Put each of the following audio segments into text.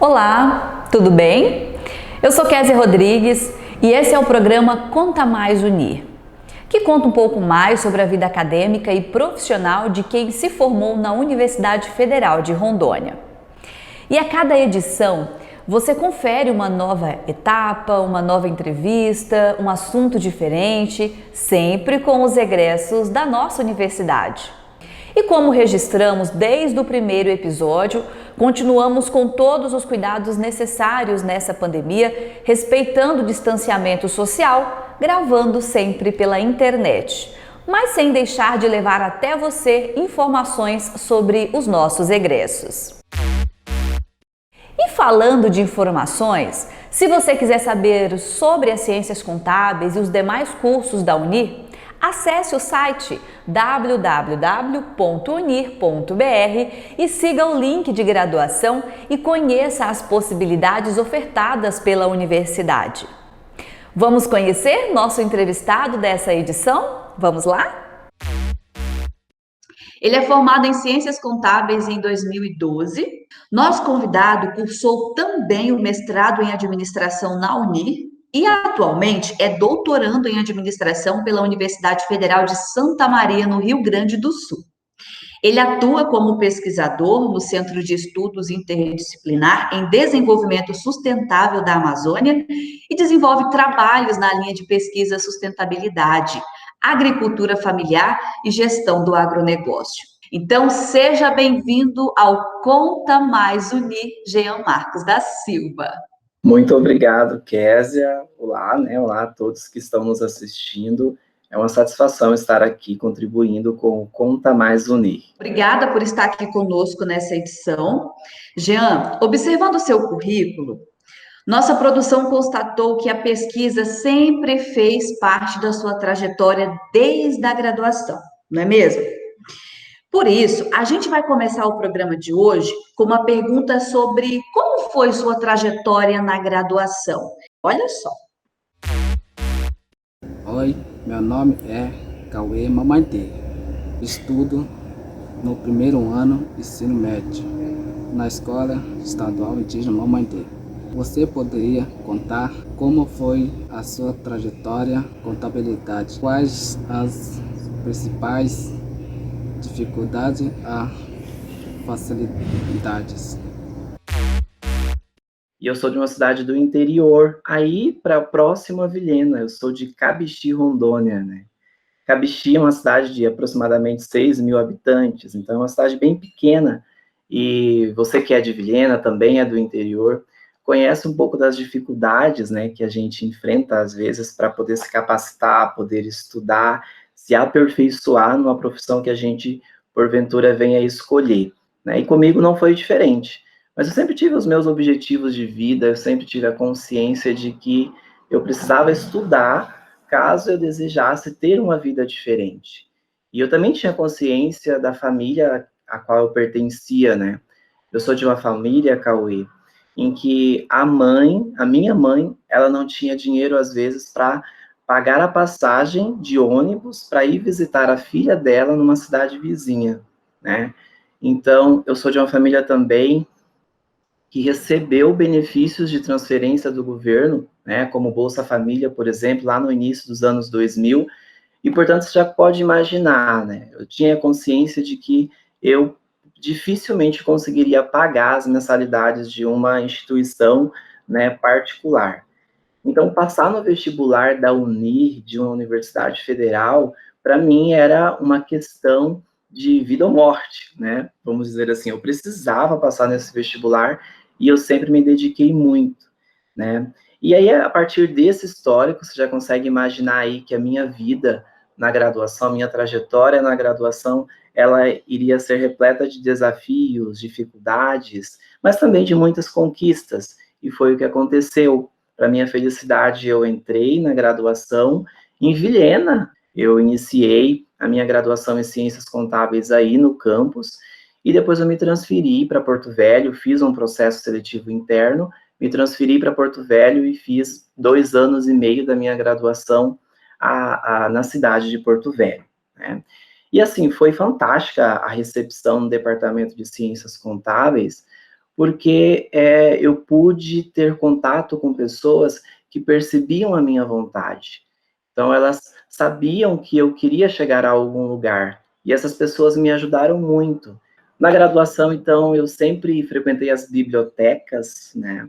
Olá, tudo bem? Eu sou Kézia Rodrigues e esse é o programa Conta Mais Unir, que conta um pouco mais sobre a vida acadêmica e profissional de quem se formou na Universidade Federal de Rondônia. E a cada edição, você confere uma nova etapa, uma nova entrevista, um assunto diferente, sempre com os egressos da nossa universidade. E como registramos desde o primeiro episódio, continuamos com todos os cuidados necessários nessa pandemia, respeitando o distanciamento social, gravando sempre pela internet, mas sem deixar de levar até você informações sobre os nossos egressos. E falando de informações, se você quiser saber sobre as ciências contábeis e os demais cursos da Unir, acesse o site www.unir.br e siga o link de graduação e conheça as possibilidades ofertadas pela universidade. Vamos conhecer nosso entrevistado dessa edição? Vamos lá? Ele é formado em Ciências Contábeis em 2012. Nosso convidado cursou também o mestrado em Administração na Unir e atualmente é doutorando em Administração pela Universidade Federal de Santa Maria, no Rio Grande do Sul. Ele atua como pesquisador no Centro de Estudos Interdisciplinar em Desenvolvimento Sustentável da Amazônia e desenvolve trabalhos na linha de pesquisa sustentabilidade, agricultura familiar e gestão do agronegócio. Então, seja bem-vindo ao Conta Mais Unir, Jean Marcos da Silva. Muito obrigado, Kézia. Olá, Olá a todos que estão nos assistindo. É uma satisfação estar aqui contribuindo com o Conta Mais Unir. Obrigada por estar aqui conosco nessa edição. Jean, observando o seu currículo, nossa produção constatou que a pesquisa sempre fez parte da sua trajetória desde a graduação, não é mesmo? Por isso, a gente vai começar o programa de hoje com uma pergunta sobre como foi sua trajetória na graduação. Olha só. Oi, meu nome é Cauê Mamãe. Estudo no primeiro ano ensino médio na Escola Estadual Indígena Mamãe. Você poderia contar como foi a sua trajetória contabilidade? Quais as principais dificuldades a facilidades? E eu sou de uma cidade do interior, aí para próximo a Vilhena. Eu sou de Cabixi, Rondônia, Cabixi é uma cidade de aproximadamente 6.000 habitantes, então é uma cidade bem pequena. E você que é de Vilhena, também é do interior, conhece um pouco das dificuldades, que a gente enfrenta às vezes para poder se capacitar, poder estudar, se aperfeiçoar numa profissão que a gente, porventura, venha escolher, E comigo não foi diferente. Mas eu sempre tive os meus objetivos de vida, eu sempre tive a consciência de que eu precisava estudar caso eu desejasse ter uma vida diferente. E eu também tinha consciência da família a qual eu pertencia, Eu sou de uma família, Cauê, em que a minha mãe, ela não tinha dinheiro, às vezes, para pagar a passagem de ônibus para ir visitar a filha dela numa cidade vizinha, Então, eu sou de uma família também que recebeu benefícios de transferência do governo, como Bolsa Família, por exemplo, lá no início dos anos 2000, e, portanto, você já pode imaginar, Eu tinha consciência de que eu dificilmente conseguiria pagar as mensalidades de uma instituição, particular. Então, passar no vestibular da Unir, de uma universidade federal, para mim era uma questão de vida ou morte, Vamos dizer assim, eu precisava passar nesse vestibular e eu sempre me dediquei muito, E aí, a partir desse histórico, você já consegue imaginar aí que a minha vida na graduação, minha trajetória na graduação, ela iria ser repleta de desafios, dificuldades, mas também de muitas conquistas, e foi o que aconteceu. Para minha felicidade, eu entrei na graduação em Vilhena. Eu iniciei a minha graduação em Ciências Contábeis aí no campus, e depois eu me transferi para Porto Velho, fiz um processo seletivo interno, me transferi para Porto Velho e fiz 2 anos e meio da minha graduação na cidade de Porto Velho, E assim, foi fantástica a recepção no Departamento de Ciências Contábeis, porque eu pude ter contato com pessoas que percebiam a minha vontade. Então, elas sabiam que eu queria chegar a algum lugar, e essas pessoas me ajudaram muito. Na graduação, então, eu sempre frequentei as bibliotecas, né?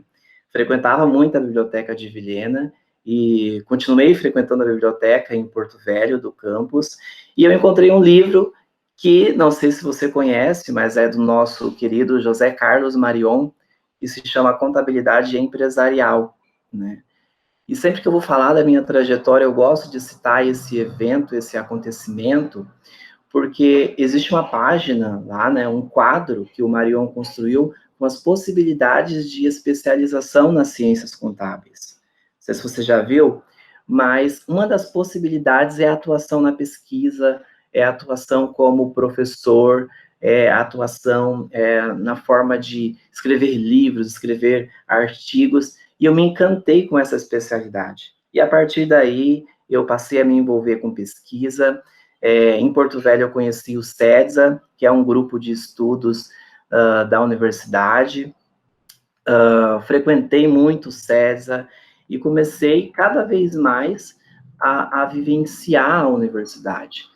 Frequentava muito a biblioteca de Vilhena, e continuei frequentando a biblioteca em Porto Velho, do campus, e eu encontrei um livro que, não sei se você conhece, mas é do nosso querido José Carlos Marion, que se chama Contabilidade Empresarial, né? E sempre que eu vou falar da minha trajetória, eu gosto de citar esse evento, esse acontecimento, porque existe uma página lá, né, um quadro que o Marion construiu com as possibilidades de especialização nas ciências contábeis. Não sei se você já viu, mas uma das possibilidades é a atuação na pesquisa, é a atuação como professor, é a atuação na forma de escrever livros, escrever artigos, e eu me encantei com essa especialidade. E a partir daí, eu passei a me envolver com pesquisa. Em Porto Velho, eu conheci o CEDSA, que é um grupo de estudos da universidade. Frequentei muito o CEDSA e comecei cada vez mais a vivenciar a universidade.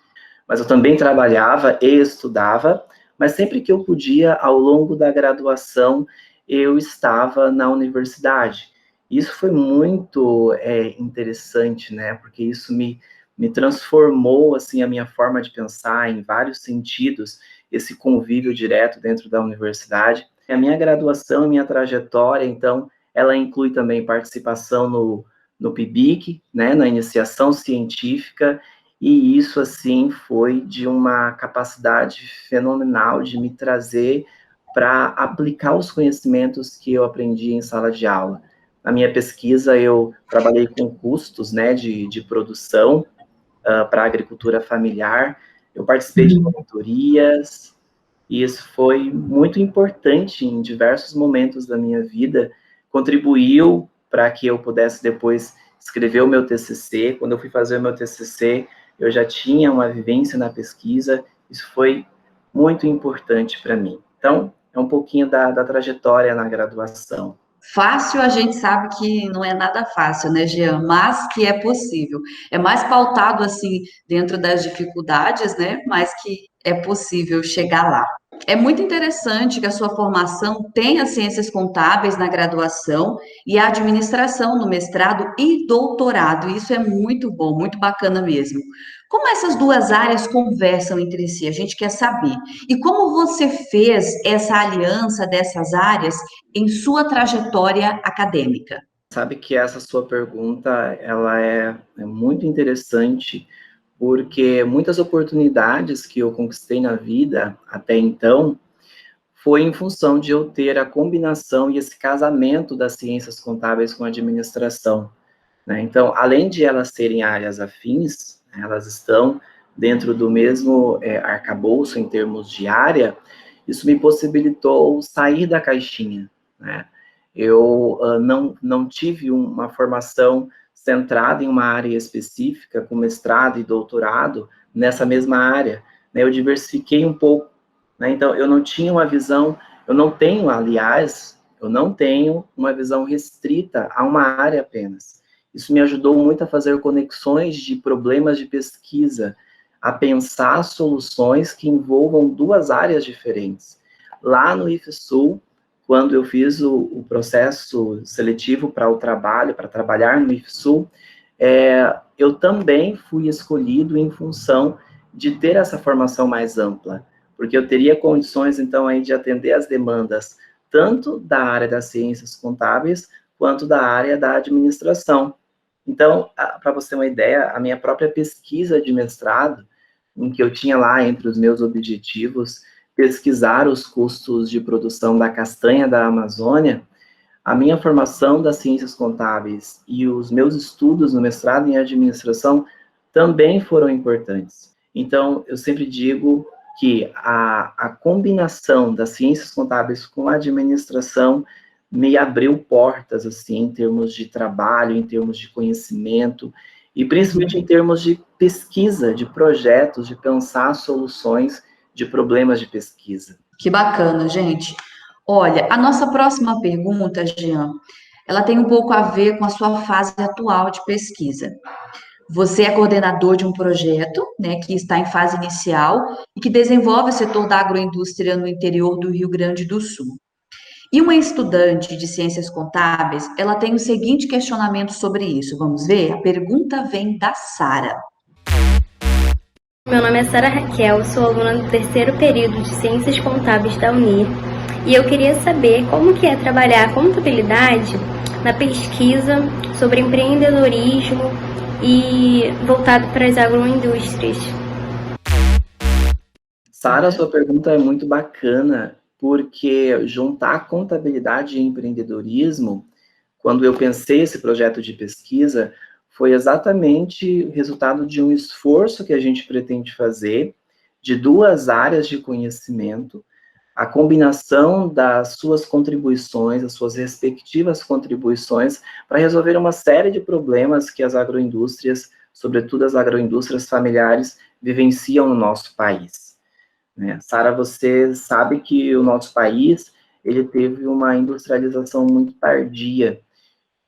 Mas eu também trabalhava e estudava, mas sempre que eu podia, ao longo da graduação, eu estava na universidade. Isso foi muito interessante, né? Porque isso me transformou, assim, a minha forma de pensar em vários sentidos, esse convívio direto dentro da universidade. A minha graduação, a minha trajetória, então, ela inclui também participação no PIBIC, né, na iniciação científica, e isso, assim, foi de uma capacidade fenomenal de me trazer para aplicar os conhecimentos que eu aprendi em sala de aula. Na minha pesquisa, eu trabalhei com custos, né, de produção para a agricultura familiar, eu participei de monitorias, e isso foi muito importante em diversos momentos da minha vida, contribuiu para que eu pudesse depois escrever o meu TCC. Quando eu fui fazer o meu TCC, eu já tinha uma vivência na pesquisa, isso foi muito importante para mim. Então, é um pouquinho da trajetória na graduação. Fácil, a gente sabe que não é nada fácil, né, Jean? Mas que é possível. É mais pautado, assim, dentro das dificuldades, né? Mas que é possível chegar lá. É muito interessante que a sua formação tenha ciências contábeis na graduação e a administração no mestrado e doutorado. Isso é muito bom, muito bacana mesmo. Como essas duas áreas conversam entre si? A gente quer saber. E como você fez essa aliança dessas áreas em sua trajetória acadêmica? Sabe que essa sua pergunta, ela é muito interessante, porque muitas oportunidades que eu conquistei na vida até então foi em função de eu ter a combinação e esse casamento das ciências contábeis com a administração, né? Então, além de elas serem áreas afins, né, elas estão dentro do mesmo arcabouço em termos de área, isso me possibilitou sair da caixinha, né? Eu não tive uma formação centrada em uma área específica, com mestrado e doutorado nessa mesma área, né? Eu diversifiquei um pouco, né? Então, eu não tinha uma visão, eu não tenho, aliás, eu não tenho uma visão restrita a uma área apenas. Isso me ajudou muito a fazer conexões de problemas de pesquisa, a pensar soluções que envolvam duas áreas diferentes. Lá no IFSU, quando eu fiz o processo seletivo para o trabalho, para trabalhar no IFSU, eu também fui escolhido em função de ter essa formação mais ampla, porque eu teria condições, então, aí de atender as demandas tanto da área das ciências contábeis, quanto da área da administração. Então, para você ter uma ideia, a minha própria pesquisa de mestrado, em que eu tinha lá entre os meus objetivos pesquisar os custos de produção da castanha da Amazônia, a minha formação das ciências contábeis e os meus estudos no mestrado em administração também foram importantes. Então, eu sempre digo que a combinação das ciências contábeis com a administração me abriu portas, assim, em termos de trabalho, em termos de conhecimento, e principalmente em termos de pesquisa, de projetos, de pensar soluções de problemas de pesquisa. Que bacana, gente. Olha, a nossa próxima pergunta, Jean, ela tem um pouco a ver com a sua fase atual de pesquisa. Você é coordenador de um projeto, né, que está em fase inicial e que desenvolve o setor da agroindústria no interior do Rio Grande do Sul. E uma estudante de ciências contábeis, ela tem o seguinte questionamento sobre isso. Vamos ver? A pergunta vem da Sara. Meu nome é Sara Raquel, sou aluna do terceiro período de Ciências Contábeis da Unir e eu queria saber como que é trabalhar a contabilidade na pesquisa sobre empreendedorismo e voltado para as agroindústrias. Sara, sua pergunta é muito bacana, porque juntar contabilidade e empreendedorismo, quando eu pensei esse projeto de pesquisa, foi exatamente o resultado de um esforço que a gente pretende fazer de duas áreas de conhecimento, a combinação das suas contribuições, as suas respectivas contribuições, para resolver uma série de problemas que as agroindústrias, sobretudo as agroindústrias familiares, vivenciam no nosso país. Né? Sara, você sabe que o nosso país ele teve uma industrialização muito tardia,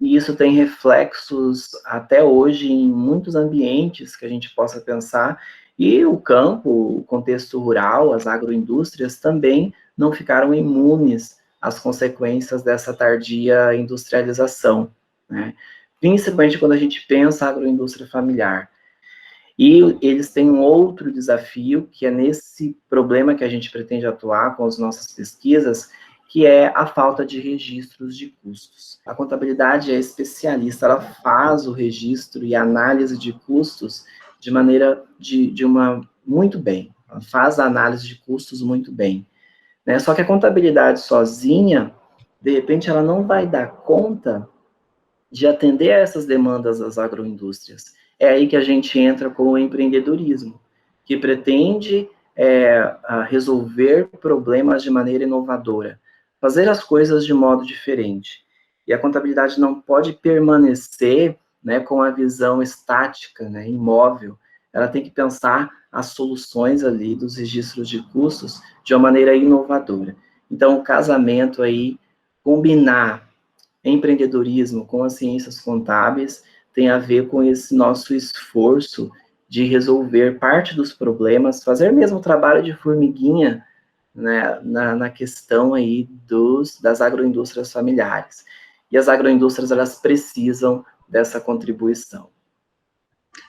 e isso tem reflexos até hoje em muitos ambientes que a gente possa pensar, e o campo, o contexto rural, as agroindústrias também não ficaram imunes às consequências dessa tardia industrialização, né? Principalmente quando a gente pensa a agroindústria familiar. E eles têm um outro desafio, que é nesse problema que a gente pretende atuar com as nossas pesquisas, que é a falta de registros de custos. A contabilidade é especialista, ela faz o registro e análise de custos de maneira muito bem, ela faz a análise de custos muito bem, né? Só que a contabilidade sozinha, de repente, ela não vai dar conta de atender a essas demandas das agroindústrias. É aí que a gente entra com o empreendedorismo, que pretende resolver problemas de maneira inovadora, fazer as coisas de modo diferente. E a contabilidade não pode permanecer, né, com a visão estática, né, imóvel. Ela tem que pensar as soluções ali dos registros de custos de uma maneira inovadora. Então, o casamento aí, combinar empreendedorismo com as ciências contábeis tem a ver com esse nosso esforço de resolver parte dos problemas, fazer mesmo o trabalho de formiguinha, né, na questão aí das agroindústrias familiares. E as agroindústrias, elas precisam dessa contribuição.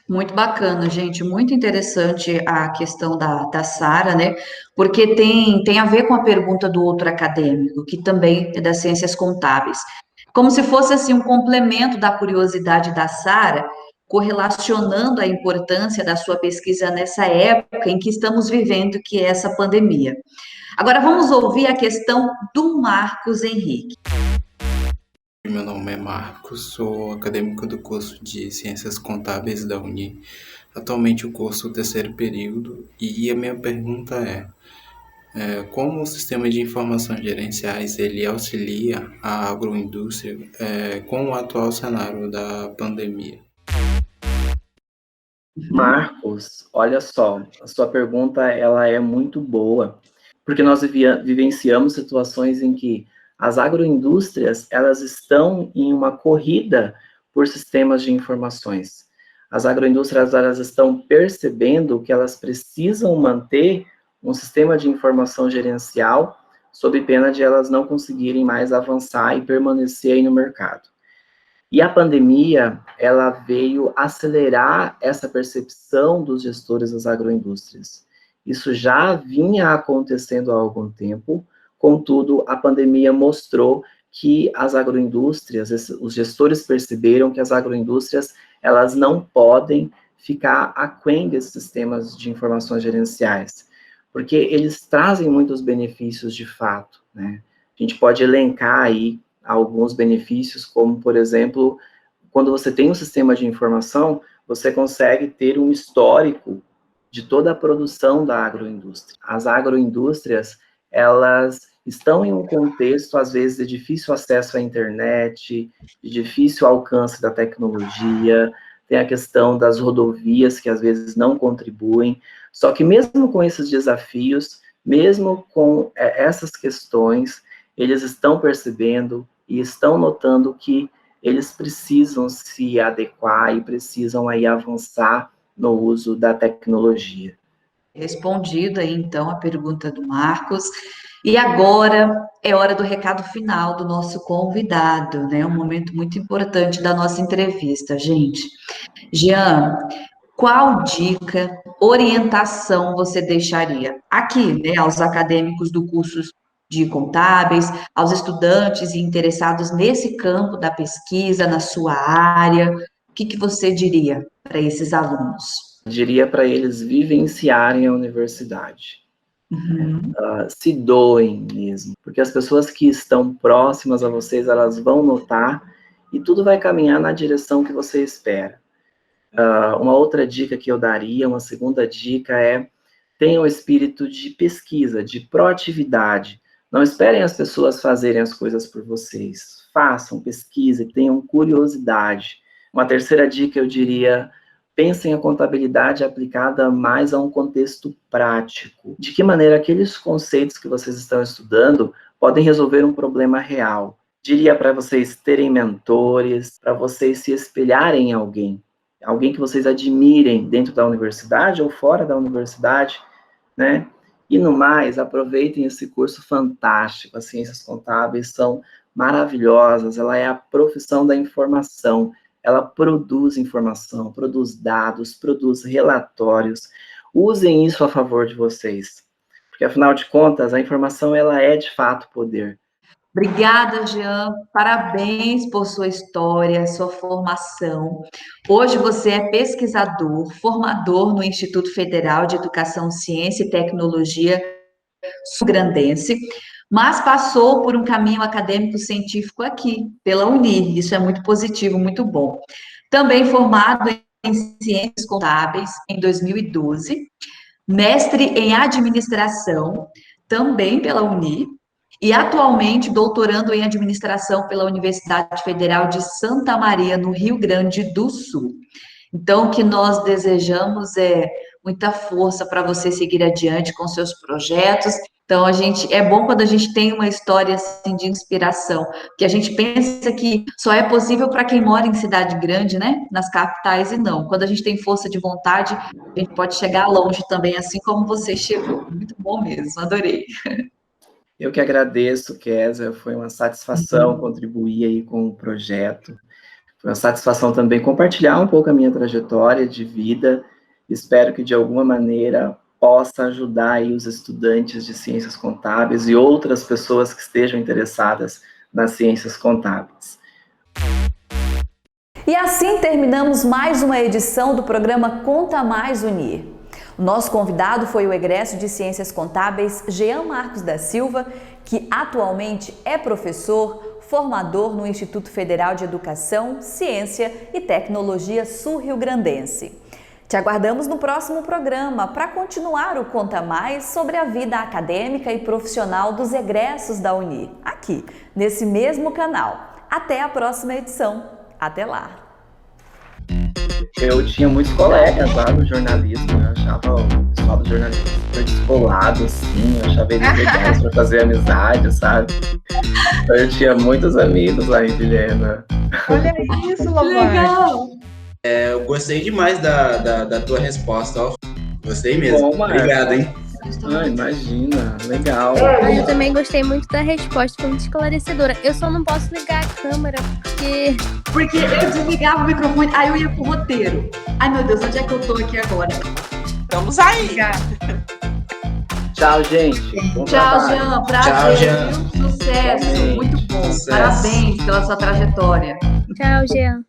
Muito bacana, gente, muito interessante a questão da Sara, né? Porque tem a ver com a pergunta do outro acadêmico, que também é das ciências contábeis. Como se fosse assim um complemento da curiosidade da Sara, correlacionando a importância da sua pesquisa nessa época em que estamos vivendo, que é essa pandemia. Agora vamos ouvir a questão do Marcos Henrique. Meu nome é Marcos, sou acadêmico do curso de Ciências Contábeis da Uni. Atualmente eu curso o terceiro período e a minha pergunta como o sistema de informações gerenciais ele auxilia a agroindústria com o atual cenário da pandemia? Marcos, olha só, a sua pergunta ela é muito boa, porque nós vivenciamos situações em que as agroindústrias elas estão em uma corrida por sistemas de informações. As agroindústrias elas estão percebendo que elas precisam manter um sistema de informação gerencial sob pena de elas não conseguirem mais avançar e permanecer aí no mercado. E a pandemia, ela veio acelerar essa percepção dos gestores das agroindústrias. Isso já vinha acontecendo há algum tempo, contudo, a pandemia mostrou que as agroindústrias, os gestores perceberam que as agroindústrias, elas não podem ficar aquém desses sistemas de informações gerenciais, porque eles trazem muitos benefícios de fato, né? A gente pode elencar aí alguns benefícios, como, por exemplo, quando você tem um sistema de informação, você consegue ter um histórico de toda a produção da agroindústria. As agroindústrias, elas estão em um contexto, às vezes, de difícil acesso à internet, de difícil alcance da tecnologia, tem a questão das rodovias, que às vezes não contribuem. Só que mesmo com esses desafios, mesmo com essas questões, eles estão percebendo e estão notando que eles precisam se adequar e precisam aí avançar no uso da tecnologia. Respondida aí, então, a pergunta do Marcos. E agora é hora do recado final do nosso convidado, né? Um momento muito importante da nossa entrevista, gente. Jean, qual dica, orientação você deixaria aqui, né, aos acadêmicos do curso de contábeis, aos estudantes e interessados nesse campo da pesquisa, na sua área? O que você diria para esses alunos? Diria para eles vivenciarem a universidade. Se doem mesmo, porque as pessoas que estão próximas a vocês, elas vão notar e tudo vai caminhar na direção que você espera. Uma outra dica que eu daria, uma segunda dica é: tenham espírito de pesquisa, de proatividade. Não esperem as pessoas fazerem as coisas por vocês. Façam, pesquisem, tenham curiosidade. Uma terceira dica eu diria: pensem a contabilidade aplicada mais a um contexto prático. De que maneira aqueles conceitos que vocês estão estudando podem resolver um problema real. Diria para vocês terem mentores, para vocês se espelharem em alguém que vocês admirem dentro da universidade ou fora da universidade, né? E no mais, aproveitem esse curso fantástico. As ciências contábeis são maravilhosas, ela é a profissão da informação. Ela produz informação, produz dados, produz relatórios. Usem isso a favor de vocês, porque afinal de contas, a informação ela é de fato poder. Obrigada, Jean. Parabéns por sua história, sua formação. Hoje você é pesquisador, formador no Instituto Federal de Educação, Ciência e Tecnologia Sul-Grandense, mas passou por um caminho acadêmico-científico aqui, pela Unir. Isso é muito positivo, muito bom. Também formado em Ciências Contábeis em 2012, mestre em Administração, também pela Unir, e atualmente doutorando em Administração pela Universidade Federal de Santa Maria, no Rio Grande do Sul. Então, o que nós desejamos é muita força para você seguir adiante com seus projetos. Então, é bom quando a gente tem uma história assim, de inspiração, que a gente pensa que só é possível para quem mora em cidade grande, né? Nas capitais, e não. Quando a gente tem força de vontade, a gente pode chegar longe também, assim como você chegou. Muito bom mesmo, adorei. Eu que agradeço, Kézia, foi uma satisfação contribuir aí com o projeto. Foi uma satisfação também compartilhar um pouco a minha trajetória de vida. Espero que, de alguma maneira, possa ajudar aí os estudantes de ciências contábeis e outras pessoas que estejam interessadas nas ciências contábeis. E assim terminamos mais uma edição do programa Conta Mais Unir. O nosso convidado foi o egresso de Ciências Contábeis Jean Marcos da Silva, que atualmente é professor, formador no Instituto Federal de Educação, Ciência e Tecnologia Sul-Rio-Grandense. Te aguardamos no próximo programa para continuar o Conta Mais sobre a vida acadêmica e profissional dos egressos da Unir, aqui, nesse mesmo canal. Até a próxima edição. Até lá! Eu tinha muitos colegas lá no jornalismo, eu achava o pessoal do jornalismo super descolado, assim, eu achava eles legais para fazer amizade, sabe? Então eu tinha muitos amigos lá em Vilhena. Olha isso, Lomar. Legal! Eu gostei demais da tua resposta, ó. Gostei mesmo. Bom, obrigado, hein? Imagina, legal. Eu também gostei muito da resposta, foi muito esclarecedora. Eu só não posso ligar a câmera, Porque eu desligava o microfone, aí eu ia pro roteiro. Ai, meu Deus, onde é que eu tô aqui agora? Estamos aí. Tchau, gente. Bom Tchau, trabalho. Jean. Prazer, Tchau, Jean. viu? Sucesso. Amém. Muito bom. Sucesso. Parabéns pela sua trajetória. Tchau, Jean.